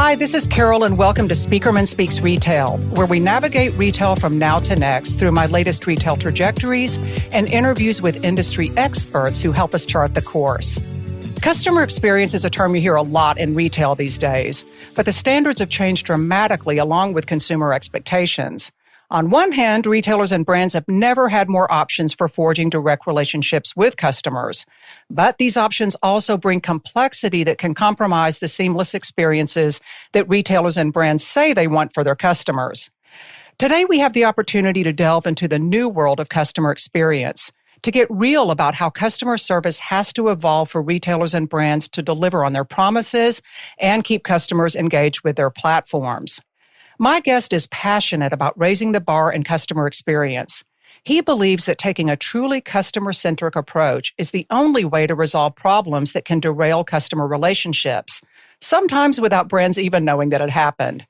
Hi, this is Carol, and welcome to Speakerman Speaks Retail, where we navigate retail from now to next through my latest retail trajectories and interviews with industry experts who help us chart the course. Customer experience is a term you hear a lot in retail these days, but the standards have changed dramatically along with consumer expectations. On one hand, retailers and brands have never had more options for forging direct relationships with customers. But these options also bring complexity that can compromise the seamless experiences that retailers and brands say they want for their customers. Today, we have the opportunity to delve into the new world of customer experience, to get real about how customer service has to evolve for retailers and brands to deliver on their promises and keep customers engaged with their platforms. My guest is passionate about raising the bar in customer experience. He believes that taking a truly customer-centric approach is the only way to resolve problems that can derail customer relationships, sometimes without brands even knowing that it happened.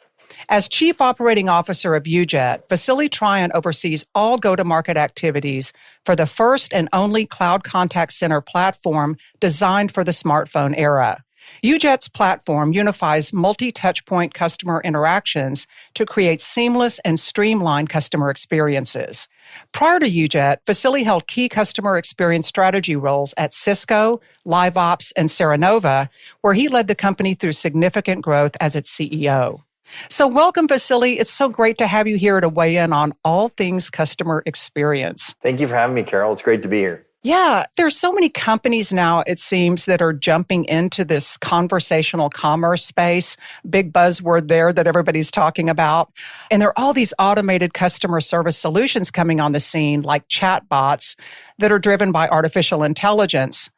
As Chief Operating Officer of UJET, Vasili Triant oversees all go-to-market activities for the first and only cloud contact center platform designed for the smartphone era. UJET's platform unifies multi-touchpoint customer interactions to create seamless and streamlined customer experiences. Prior to UJET, Vasili held key customer experience strategy roles at Cisco, LiveOps, and Serenova, where he led the company through significant growth as its CEO. So welcome, Vasili. It's so great to have you here to weigh in on all things customer experience. Thank you for having me, Carol. It's great to be here. Yeah, there's so many companies now, it seems, that are jumping into this conversational commerce space, big buzzword there that everybody's talking about. And there are all these automated customer service solutions coming on the scene, like chatbots that are driven by artificial intelligence.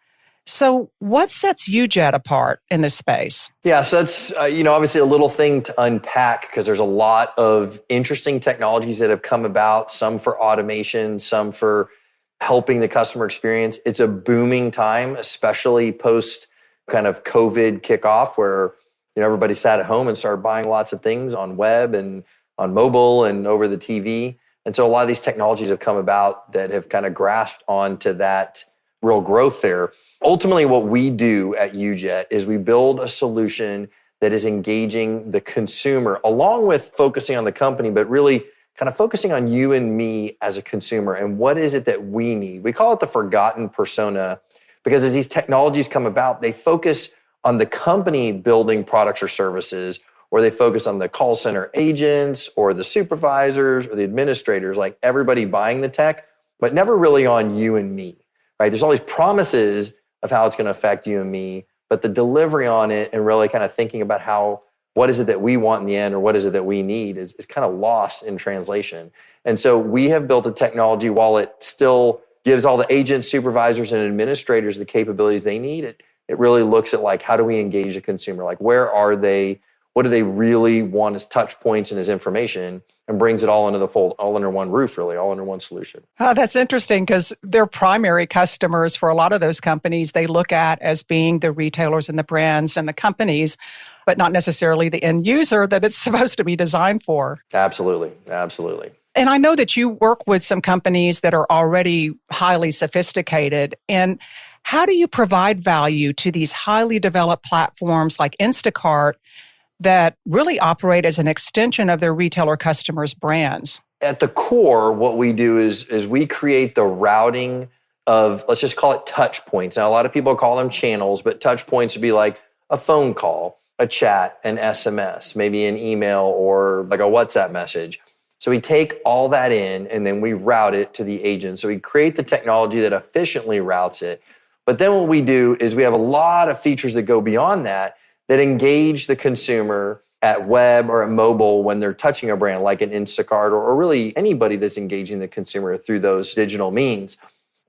So what sets UJET apart in this space? Yeah, so that's, obviously a little thing to unpack because there's a lot of interesting technologies that have come about, some for automation, some for helping the customer experience. It's a booming time, especially post kind of COVID kickoff where, everybody sat at home and started buying lots of things on web and on mobile and over the TV. And so a lot of these technologies have come about that have kind of grasped onto that real growth there. Ultimately, what we do at UJET is we build a solution that is engaging the consumer along with focusing on the company, but really kind of focusing on you and me as a consumer and what is it that we need. We call it the forgotten persona because as these technologies come about, they focus on the company building products or services, or they focus on the call center agents or the supervisors or the administrators, like everybody buying the tech, but never really on you and me, right? There's all these promises of how it's going to affect you and me, but the delivery on it and really kind of thinking about what is it that we want in the end or what is it that we need is kind of lost in translation. And so we have built a technology while it still gives all the agents, supervisors, and administrators the capabilities they need. It really looks at like, how do we engage the consumer? Like, where are they? What do they really want as touch points and as information? And brings it all into the fold, all under one roof, really, all under one solution. That's interesting because their primary customers for a lot of those companies, they look at as being the retailers and the brands and the companies, but not necessarily the end user that it's supposed to be designed for. Absolutely. Absolutely. And I know that you work with some companies that are already highly sophisticated. And how do you provide value to these highly developed platforms like Instacart that really operate as an extension of their retailer customers' brands? At the core, what we do is we create the routing of, let's just call it touch points. Now, a lot of people call them channels, but touch points would be like a phone call, a chat, an SMS, maybe an email or like a WhatsApp message. So we take all that in and then we route it to the agent. So we create the technology that efficiently routes it. But then what we do is we have a lot of features that go beyond that engage the consumer at web or at mobile when they're touching a brand like an Instacart or really anybody that's engaging the consumer through those digital means.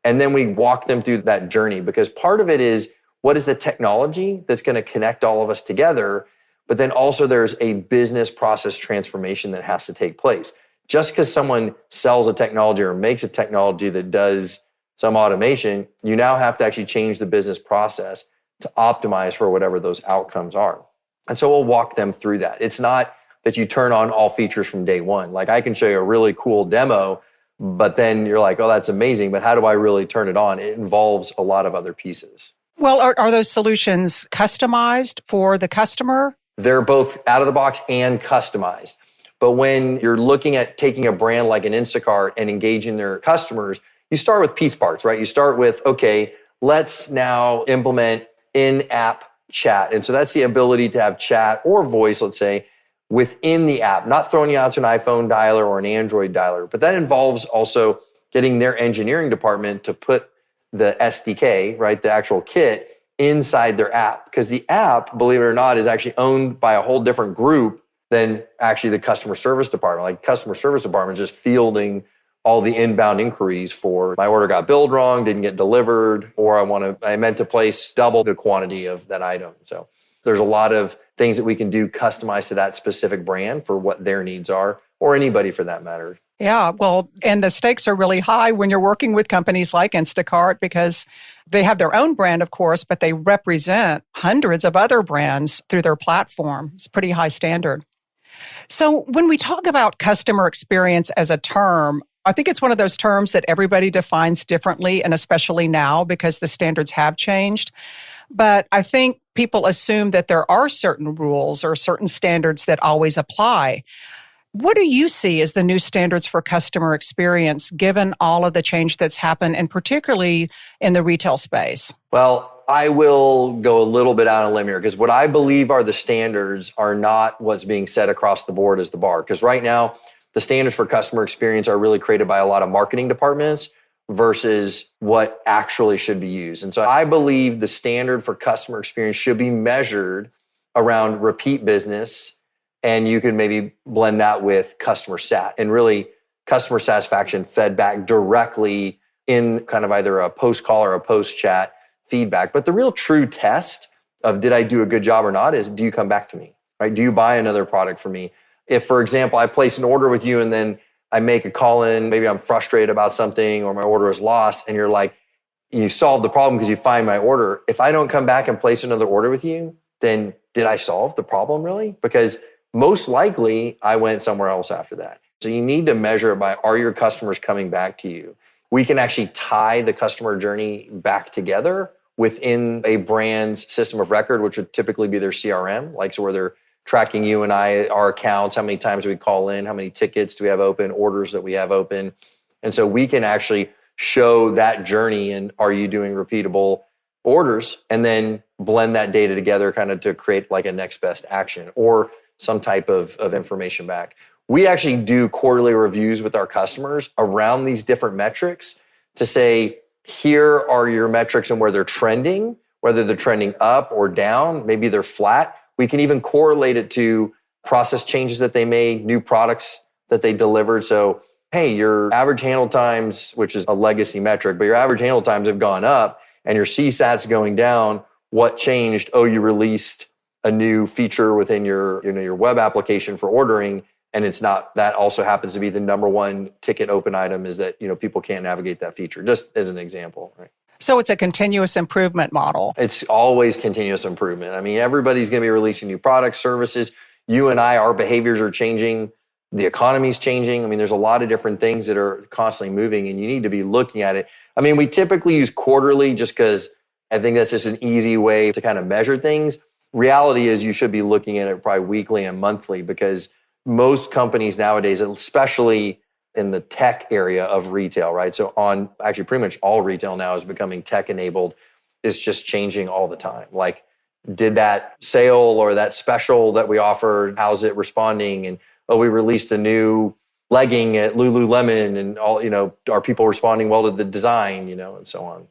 And then we walk them through that journey because part of it is what is the technology that's going to connect all of us together, but then also there's a business process transformation that has to take place. Just because someone sells a technology or makes a technology that does some automation, you now have to actually change the business process to optimize for whatever those outcomes are. And so we'll walk them through that. It's not that you turn on all features from day one. Like I can show you a really cool demo, but then you're like, oh, that's amazing, but how do I really turn it on? It involves a lot of other pieces. Well, are those solutions customized for the customer? they're both out of the box and customized. But when you're looking at taking a brand like an Instacart and engaging their customers, you start with piece parts, right? You start with, okay, let's now implement in-app chat. And so that's the ability to have chat or voice, let's say, within the app, not throwing you out to an iPhone dialer or an Android dialer. But that involves also getting their engineering department to put the SDK, right, the actual kit, inside their app. Because the app, believe it or not, is actually owned by a whole different group than actually the customer service department. Like customer service department is just fielding all the inbound inquiries for my order got billed wrong, didn't get delivered, or I meant to place double the quantity of that item. So there's a lot of things that we can do customized to that specific brand for what their needs are, or anybody for that matter. Yeah, well, and the stakes are really high when you're working with companies like Instacart because they have their own brand, of course, but they represent hundreds of other brands through their platform. It's a pretty high standard. So when we talk about customer experience as a term, I think it's one of those terms that everybody defines differently, and especially now because the standards have changed. But I think people assume that there are certain rules or certain standards that always apply. What do you see as the new standards for customer experience, given all of the change that's happened, and particularly in the retail space? Well, I will go a little bit out on a limb here because what I believe are the standards are not what's being set across the board as the bar. Because right now, the standards for customer experience are really created by a lot of marketing departments versus what actually should be used. And so I believe the standard for customer experience should be measured around repeat business. And you can maybe blend that with customer sat and really customer satisfaction fed back directly in kind of either a post-call or a post-chat feedback. But the real true test of did I do a good job or not is do you come back to me, right? Do you buy another product from me? If, for example, I place an order with you and then I make a call in, maybe I'm frustrated about something or my order is lost and you're like, you solve the problem because you find my order. If I don't come back and place another order with you, then did I solve the problem really? Because most likely, I went somewhere else after that. So you need to measure it by, are your customers coming back to you? We can actually tie the customer journey back together within a brand's system of record, which would typically be their CRM, like so where they're tracking you and I, our accounts, how many times do we call in, how many tickets do we have open, orders that we have open. And so we can actually show that journey and are you doing repeatable orders and then blend that data together kind of to create like a next best action or some type of information back. We actually do quarterly reviews with our customers around these different metrics to say, here are your metrics and where they're trending, whether they're trending up or down, maybe they're flat. We can even correlate it to process changes that they made, new products that they delivered. So, hey, your average handle times, which is a legacy metric, but your average handle times have gone up and your CSAT's going down. What changed? Oh, you released a new feature within your web application for ordering, and it's not, that also happens to be the number one ticket open item is that, people can't navigate that feature, just as an example, right? So it's a continuous improvement model. It's always continuous improvement. I mean, everybody's going to be releasing new products, services. You and I, our behaviors are changing. The economy's changing. I mean, there's a lot of different things that are constantly moving, and you need to be looking at it. I mean, we typically use quarterly just because I think that's just an easy way to kind of measure things. Reality is you should be looking at it probably weekly and monthly because most companies nowadays, especially in the tech area of retail, right? So on actually pretty much all retail now is becoming tech enabled. It's just changing all the time. Like, did that sale or that special that we offered, how's it responding? And we released a new legging at Lululemon and all, are people responding well to the design, and so on.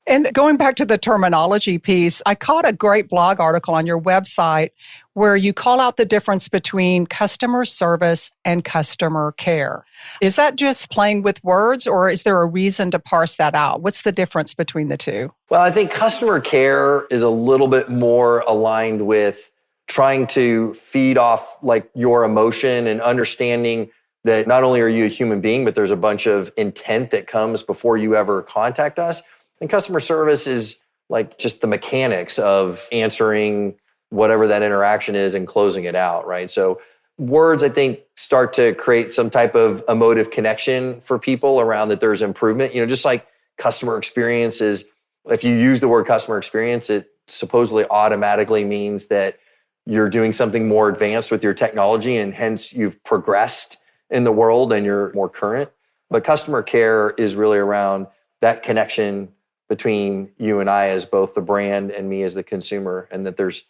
And going back to the terminology piece, I caught a great blog article on your website where you call out the difference between customer service and customer care. Is that just playing with words or is there a reason to parse that out? What's the difference between the two? Well, I think customer care is a little bit more aligned with trying to feed off like your emotion and understanding that not only are you a human being, but there's a bunch of intent that comes before you ever contact us. And customer service is like just the mechanics of answering whatever that interaction is and closing it out, right? So words, I think, start to create some type of emotive connection for people around that there's improvement. Just like customer experience is, if you use the word customer experience, it supposedly automatically means that you're doing something more advanced with your technology and hence you've progressed in the world and you're more current. But customer care is really around that connection between you and I as both the brand and me as the consumer, and that there's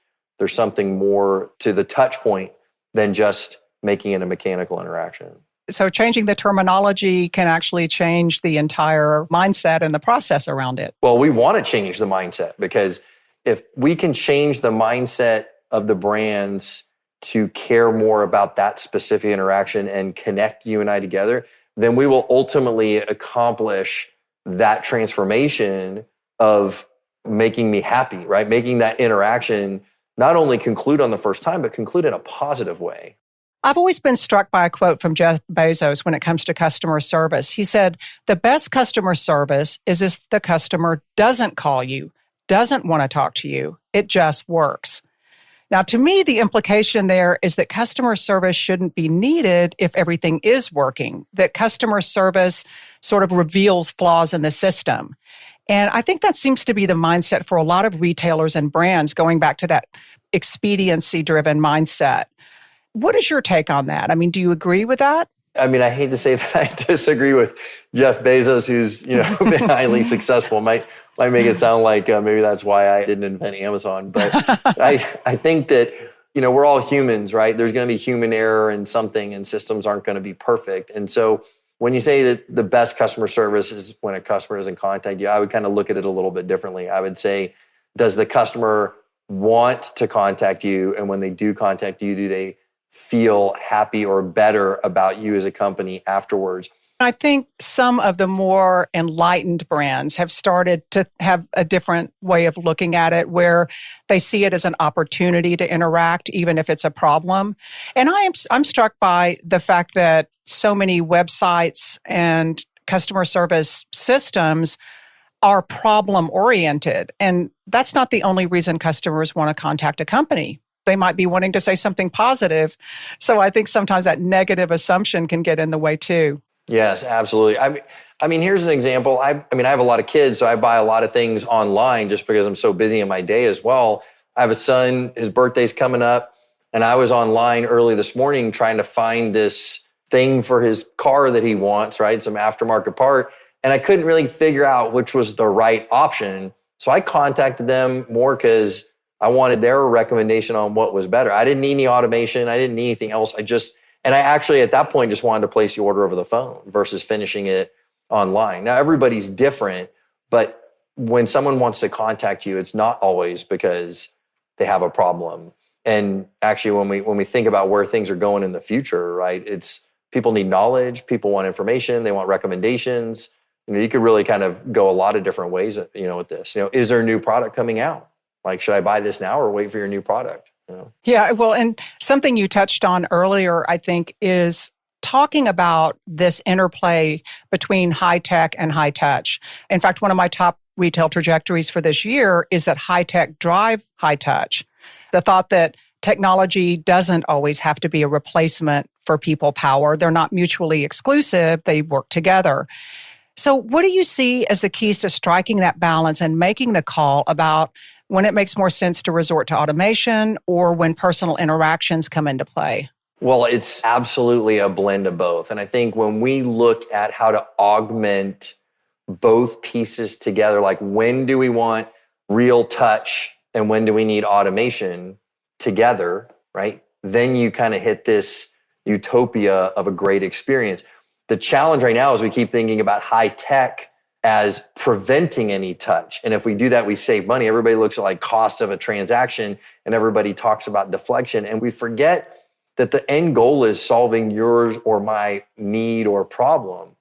something more to the touch point than just making it a mechanical interaction. So changing the terminology can actually change the entire mindset and the process around it. Well, we want to change the mindset, because if we can change the mindset of the brands to care more about that specific interaction and connect you and I together, then we will ultimately accomplish that transformation of making me happy, right? Making that interaction not only conclude on the first time, but conclude in a positive way. I've always been struck by a quote from Jeff Bezos when it comes to customer service. He said, "The best customer service is if the customer doesn't call you, doesn't want to talk to you. It just works." Now, to me, the implication there is that customer service shouldn't be needed if everything is working, that customer service sort of reveals flaws in the system. And I think that seems to be the mindset for a lot of retailers and brands, going back to that expediency-driven mindset. What is your take on that? I mean, do you agree with that? I mean, I hate to say that I disagree with Jeff Bezos, who's been highly successful. Might make it sound like maybe that's why I didn't invent Amazon. But I think that we're all humans, right? There's going to be human error in something, and systems aren't going to be perfect. And so when you say that the best customer service is when a customer doesn't contact you, I would kind of look at it a little bit differently. I would say, does the customer want to contact you? And when they do contact you, do they feel happy or better about you as a company afterwards? I think some of the more enlightened brands have started to have a different way of looking at it, where they see it as an opportunity to interact, even if it's a problem. And I'm struck by the fact that so many websites and customer service systems are problem-oriented. And that's not the only reason customers want to contact a company. They might be wanting to say something positive. So I think sometimes that negative assumption can get in the way too. Yes, absolutely. I mean, here's an example. I have a lot of kids, so I buy a lot of things online just because I'm so busy in my day as well. I have a son, his birthday's coming up, and I was online early this morning trying to find this thing for his car that he wants, right? Some aftermarket part. And I couldn't really figure out which was the right option. So I contacted them more because I wanted their recommendation on what was better. I didn't need any automation. I didn't need anything else. And I actually, at that point, just wanted to place the order over the phone versus finishing it online. Now, everybody's different, but when someone wants to contact you, it's not always because they have a problem. And actually, when we think about where things are going in the future, right, it's people need knowledge, people want information, they want recommendations. You could really kind of go a lot of different ways, with this. Is there a new product coming out? Like, should I buy this now or wait for your new product? Yeah, well, and something you touched on earlier, I think, is talking about this interplay between high tech and high touch. In fact, one of my top retail trajectories for this year is that high tech drive high touch. The thought that technology doesn't always have to be a replacement for people power. They're not mutually exclusive. They work together. So what do you see as the keys to striking that balance and making the call about when it makes more sense to resort to automation or when personal interactions come into play? Well, it's absolutely a blend of both. And I think when we look at how to augment both pieces together, like when do we want real touch and when do we need automation together, right? Then you kind of hit this utopia of a great experience. The challenge right now is we keep thinking about high tech as preventing any touch. And if we do that, we save money. Everybody looks at like cost of a transaction and everybody talks about deflection. And we forget that the end goal is solving yours or my need or problem.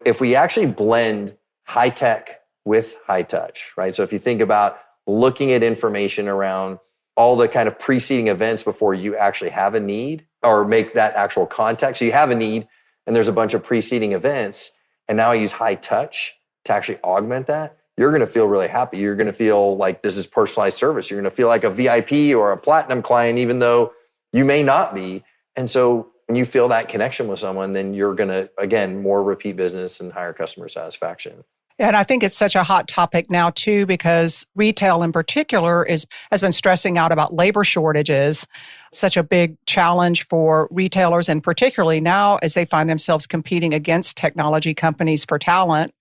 If we actually blend high tech with high touch, right? So if you think about looking at information around all the kind of preceding events before you actually have a need or make that actual contact. So you have a need and there's a bunch of preceding events. And now I use high touch to actually augment that, you're going to feel really happy. You're going to feel like this is personalized service. You're going to feel like a VIP or a platinum client, even though you may not be. And so when you feel that connection with someone, then you're going to, again, more repeat business and higher customer satisfaction. And I think it's such a hot topic now too, because retail in particular has been stressing out about labor shortages, such a big challenge for retailers, and particularly now as they find themselves competing against technology companies for talent.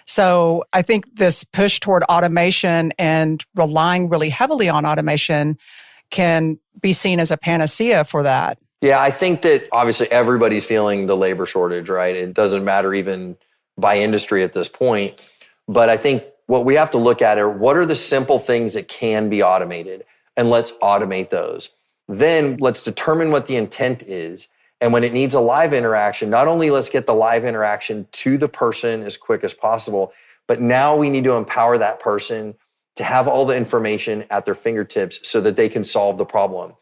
So I think this push toward automation and relying really heavily on automation can be seen as a panacea for that. Yeah, I think that obviously everybody's feeling the labor shortage, right? It doesn't matter even by industry at this point. But I think what we have to look at are what are the simple things that can be automated, and let's automate those. Then let's determine what the intent is. And when it needs a live interaction, not only let's get the live interaction to the person as quick as possible, but now we need to empower that person to have all the information at their fingertips so that they can solve the problem.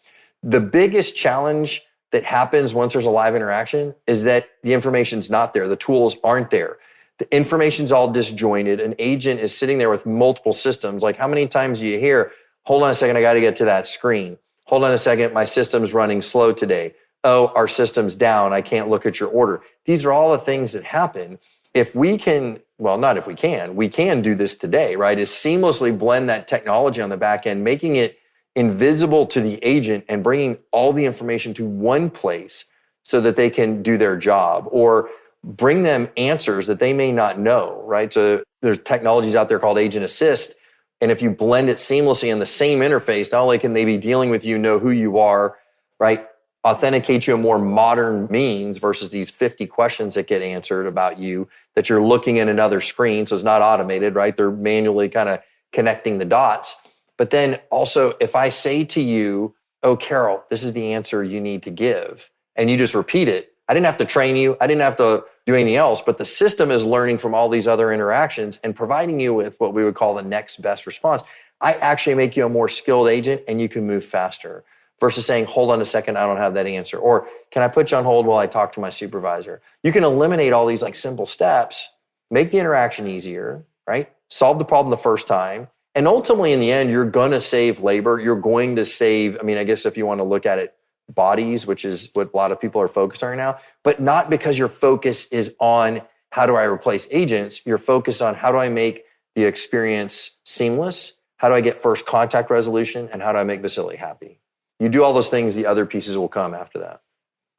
The biggest challenge that happens once there's a live interaction is that the information's not there. The tools aren't there. The information's all disjointed. An agent is sitting there with multiple systems. Like, how many times do you hear, hold on a second, I got to get to that screen. Hold on a second, my system's running slow today. Oh, our system's down, I can't look at your order. These are all the things that happen. If we can, well, not if we can do this today, right? Is seamlessly blend that technology on the back end, making it invisible to the agent and bringing all the information to one place so that they can do their job, or bring them answers that they may not know, right? So there's technologies out there called Agent Assist. And if you blend it seamlessly in the same interface, not only can they be dealing with you, know who you are, right? Authenticate you in more modern means versus these 50 questions that get answered about you that you're looking at another screen. So it's not automated, right? They're manually kind of connecting the dots. But then also, if I say to you, oh, Carol, this is the answer you need to give, and you just repeat it, I didn't have to train you. I didn't have to do anything else, but the system is learning from all these other interactions and providing you with what we would call the next best response. I actually make you a more skilled agent and you can move faster versus saying, hold on a second, I don't have that answer. Or can I put you on hold while I talk to my supervisor? You can eliminate all these like simple steps, make the interaction easier, right? Solve the problem the first time. And ultimately in the end, you're going to save labor. You're going to save, I mean, I guess if you want to look at it, bodies, which is what a lot of people are focused on right now, but not because your focus is on how do I replace agents. You're focused on how do I make the experience seamless? How do I get first contact resolution? And how do I make Vasili happy? You do all those things, the other pieces will come after that.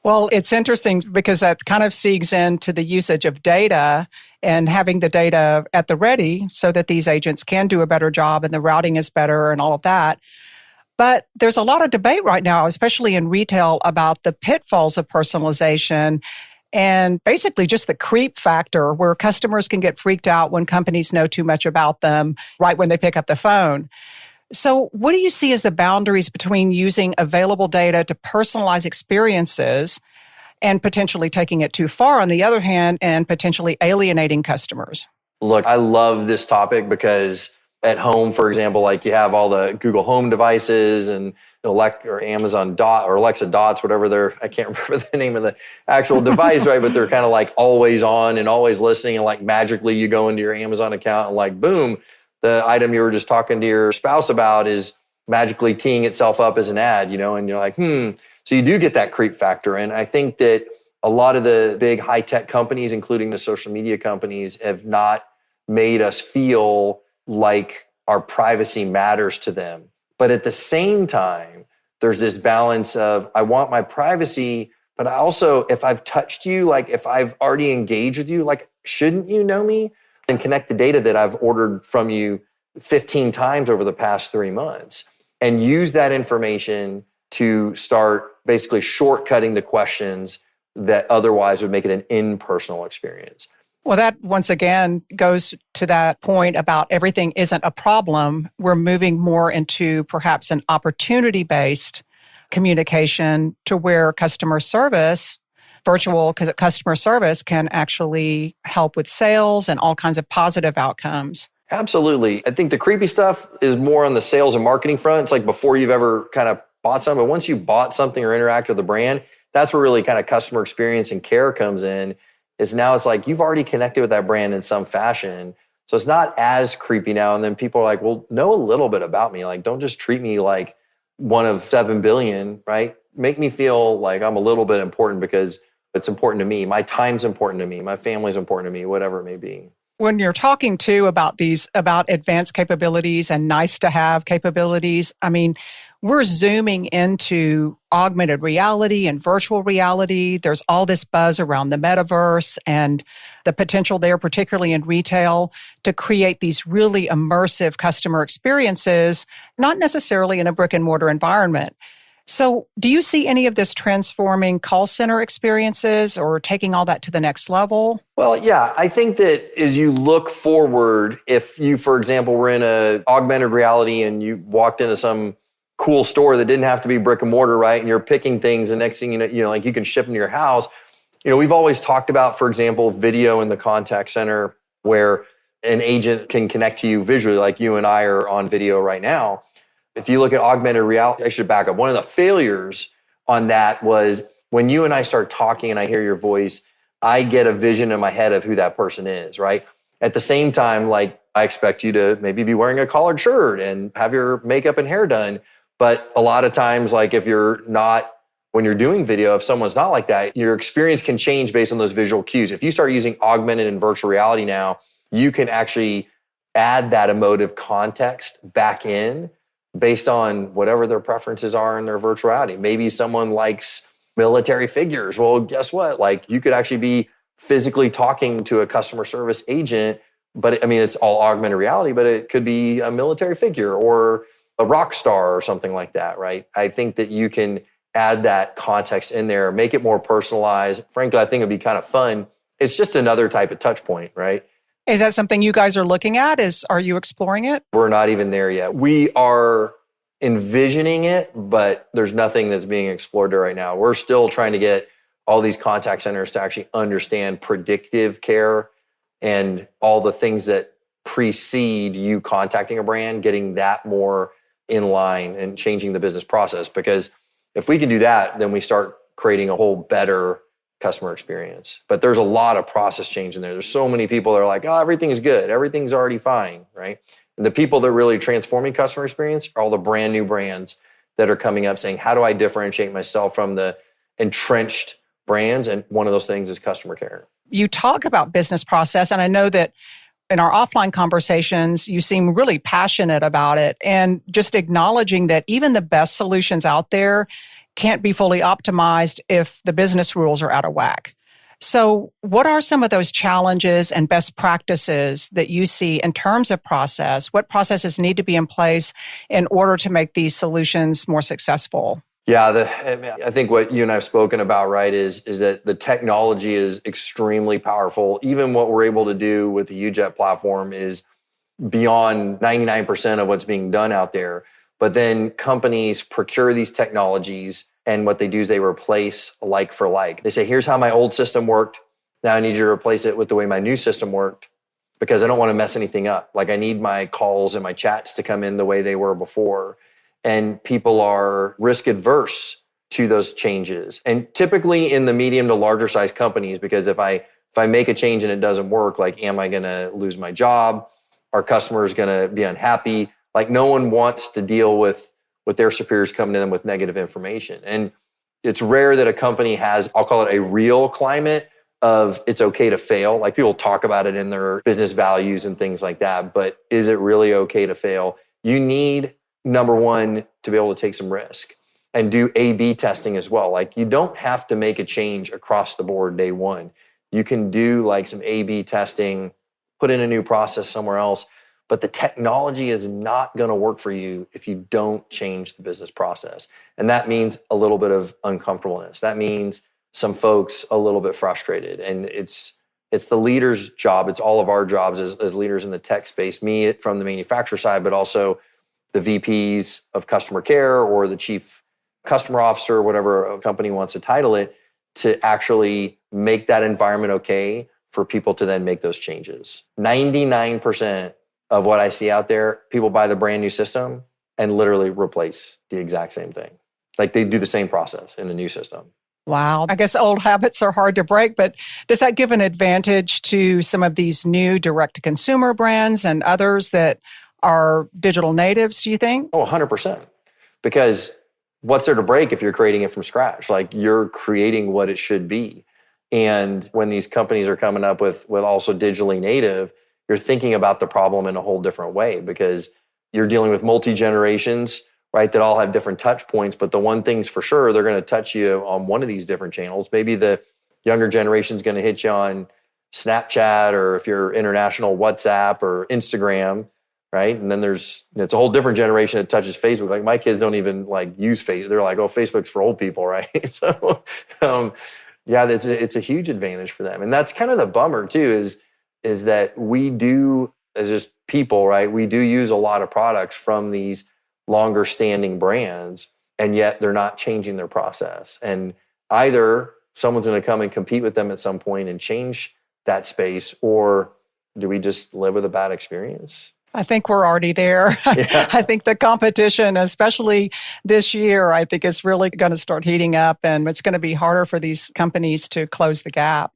Well, it's interesting because that kind of segues into the usage of data and having the data at the ready so that these agents can do a better job and the routing is better and all of that. But there's a lot of debate right now, especially in retail, about the pitfalls of personalization and basically just the creep factor where customers can get freaked out when companies know too much about them right when they pick up the phone. So what do you see as the boundaries between using available data to personalize experiences and potentially taking it too far on the other hand and potentially alienating customers? Look, I love this topic because at home, for example, like you have all the Google Home devices and or Amazon Dot or Alexa Dots, whatever I can't remember the name of the actual device, right? But they're kind of like always on and always listening. And like magically you go into your Amazon account and like, boom, the item you were just talking to your spouse about is magically teeing itself up as an ad, and you're like, So you do get that creep factor. And I think that a lot of the big high tech companies, including the social media companies, have not made us feel like our privacy matters to them. But at the same time, there's this balance of, I want my privacy, but I also, if I've touched you, like if I've already engaged with you, like, shouldn't you know me? And connect the data that I've ordered from you 15 times over the past 3 months and use that information to start basically shortcutting the questions that otherwise would make it an impersonal experience. Well, that once again goes to that point about everything isn't a problem. We're moving more into perhaps an opportunity-based communication to where customer service, virtual customer service can actually help with sales and all kinds of positive outcomes. Absolutely. I think the creepy stuff is more on the sales and marketing front. It's like before you've ever kind of bought something, but once you bought something or interact with the brand, that's where really kind of customer experience and care comes in. Is now it's like you've already connected with that brand in some fashion. So it's not as creepy now. And then people are like, well, know a little bit about me. Like, don't just treat me like one of 7 billion, right? Make me feel like I'm a little bit important because it's important to me. My time's important to me. My family's important to me, whatever it may be. When you're talking too about about advanced capabilities and nice to have capabilities, I mean, we're zooming into augmented reality and virtual reality. There's all this buzz around the metaverse and the potential there, particularly in retail, to create these really immersive customer experiences, not necessarily in a brick and mortar environment. So do you see any of this transforming call center experiences or taking all that to the next level? Well, yeah, I think that as you look forward, if you, for example, were in a augmented reality and you walked into some cool store that didn't have to be brick and mortar, right? And you're picking things, and next thing you know, like you can ship them to your house. We've always talked about, for example, video in the contact center where an agent can connect to you visually, like you and I are on video right now. If you look at augmented reality, I should back up. One of the failures on that was when you and I start talking and I hear your voice, I get a vision in my head of who that person is, right? At the same time, like I expect you to maybe be wearing a collared shirt and have your makeup and hair done. But a lot of times, like if you're not, when you're doing video, if someone's not like that, your experience can change based on those visual cues. If you start using augmented and virtual reality now, you can actually add that emotive context back in based on whatever their preferences are in their virtual reality. Maybe someone likes military figures. Well, guess what? Like you could actually be physically talking to a customer service agent, but I mean, it's all augmented reality, but it could be a military figure or a rock star or something like that, right? I think that you can add that context in there, make it more personalized. Frankly, I think it'd be kind of fun. It's just another type of touch point, right? Is that something you guys are looking at? Are you exploring it? We're not even there yet. We are envisioning it, but there's nothing that's being explored there right now. We're still trying to get all these contact centers to actually understand predictive care and all the things that precede you contacting a brand, getting that more in line and changing the business process. Because if we can do that, then we start creating a whole better customer experience. But there's a lot of process change in there. There's so many people that are like, oh, everything's good. Everything's already fine, right? And the people that are really transforming customer experience are all the brand new brands that are coming up saying, how do I differentiate myself from the entrenched brands? And one of those things is customer care. You talk about business process, and I know that in our offline conversations, you seem really passionate about it, and just acknowledging that even the best solutions out there can't be fully optimized if the business rules are out of whack. So what are some of those challenges and best practices that you see in terms of process? What processes need to be in place in order to make these solutions more successful? Yeah, I think what you and I have spoken about, right, is that the technology is extremely powerful. Even what we're able to do with the UJET platform is beyond 99% of what's being done out there. But then companies procure these technologies, and what they do is they replace like for like. They say, here's how my old system worked. Now I need you to replace it with the way my new system worked because I don't want to mess anything up. Like I need my calls and my chats to come in the way they were before. And people are risk adverse to those changes. And typically in the medium to larger size companies, because if I make a change and it doesn't work, like, am I going to lose my job? Are customers going to be unhappy? Like no one wants to deal with their superiors coming to them with negative information. And it's rare that a company has, I'll call it a real climate of it's okay to fail. Like people talk about it in their business values and things like that, but is it really okay to fail? You need, number one, to be able to take some risk and do A/B testing as well. Like you don't have to make a change across the board day one. You can do like some A/B testing, put in a new process somewhere else, but the technology is not going to work for you if you don't change the business process. And that means a little bit of uncomfortableness. That means some folks a little bit frustrated. And it's the leader's job. It's all of our jobs as leaders in the tech space, me from the manufacturer side, but also the VPs of customer care or the chief customer officer, whatever a company wants to title it, to actually make that environment okay for people to then make those changes. 99% of what I see out there, people buy the brand new system and literally replace the exact same thing. Like they do the same process in a new system. Wow. I guess old habits are hard to break, but does that give an advantage to some of these new direct-to-consumer brands and others that are digital natives, do you think? Oh, 100%. Because what's there to break if you're creating it from scratch? Like you're creating what it should be. And when these companies are coming up with also digitally native, you're thinking about the problem in a whole different way, because you're dealing with multi-generations, right, that all have different touch points. But the one thing's for sure, they're going to touch you on one of these different channels. Maybe the younger generation's going to hit you on Snapchat, or if you're international, WhatsApp or Instagram, right? And then it's a whole different generation that touches Facebook. Like my kids don't even like use Facebook. They're like, oh, Facebook's for old people, right? So, yeah, it's a huge advantage for them. And that's kind of the bummer too, is that we do, as just people, right? We do use a lot of products from these longer standing brands, and yet they're not changing their process. And either someone's going to come and compete with them at some point and change that space, or do we just live with a bad experience? I think we're already there. Yeah. I think the competition, especially this year, I think is really going to start heating up, and it's going to be harder for these companies to close the gap.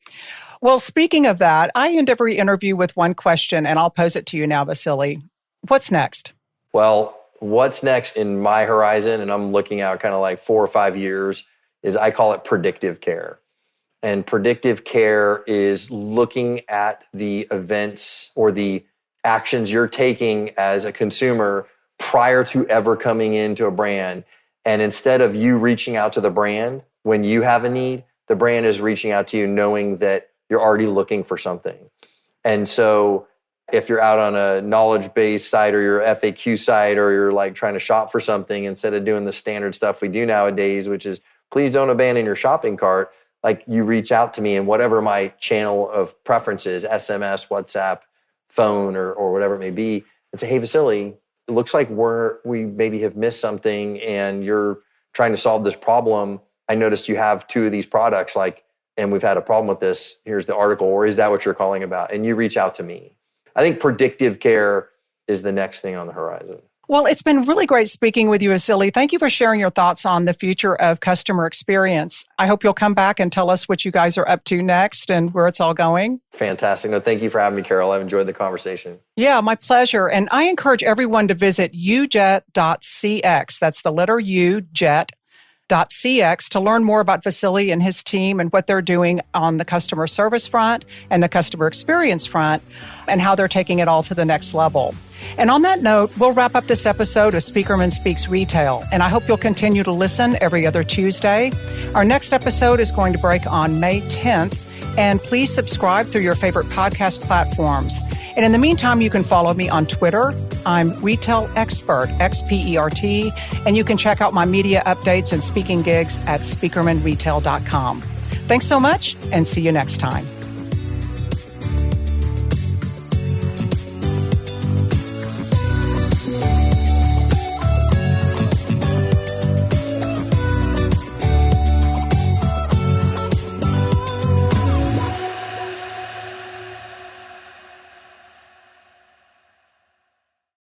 Well, speaking of that, I end every interview with one question, and I'll pose it to you now, Vasili. What's next? Well, what's next in my horizon, and I'm looking out kind of like 4 or 5 years, is I call it predictive care. And predictive care is looking at the events or the actions you're taking as a consumer prior to ever coming into a brand. And instead of you reaching out to the brand when you have a need, the brand is reaching out to you knowing that you're already looking for something. And so if you're out on a knowledge-based site or your FAQ site, or you're like trying to shop for something, instead of doing the standard stuff we do nowadays, which is please don't abandon your shopping cart, like you reach out to me in whatever my channel of preference is, SMS, WhatsApp, phone, or whatever it may be, and say, hey, Vasili, it looks like we maybe have missed something and you're trying to solve this problem. I noticed you have 2 of these products, and we've had a problem with this. Here's the article, or is that what you're calling about? And you reach out to me. I think predictive care is the next thing on the horizon. Well, it's been really great speaking with you, Vasili. Thank you for sharing your thoughts on the future of customer experience. I hope you'll come back and tell us what you guys are up to next and where it's all going. Fantastic. No, thank you for having me, Carol. I've enjoyed the conversation. Yeah, my pleasure. And I encourage everyone to visit ujet.cx. That's the letter U, jet.cx, to learn more about Vasili and his team and what they're doing on the customer service front and the customer experience front, and how they're taking it all to the next level. And on that note, we'll wrap up this episode of Speakerman Speaks Retail, and I hope you'll continue to listen every other Tuesday. Our next episode is going to break on May 10th, and please subscribe through your favorite podcast platforms. And in the meantime, you can follow me on Twitter. I'm Retail Expert, XPERT, and you can check out my media updates and speaking gigs at speakermanretail.com. Thanks so much, and see you next time.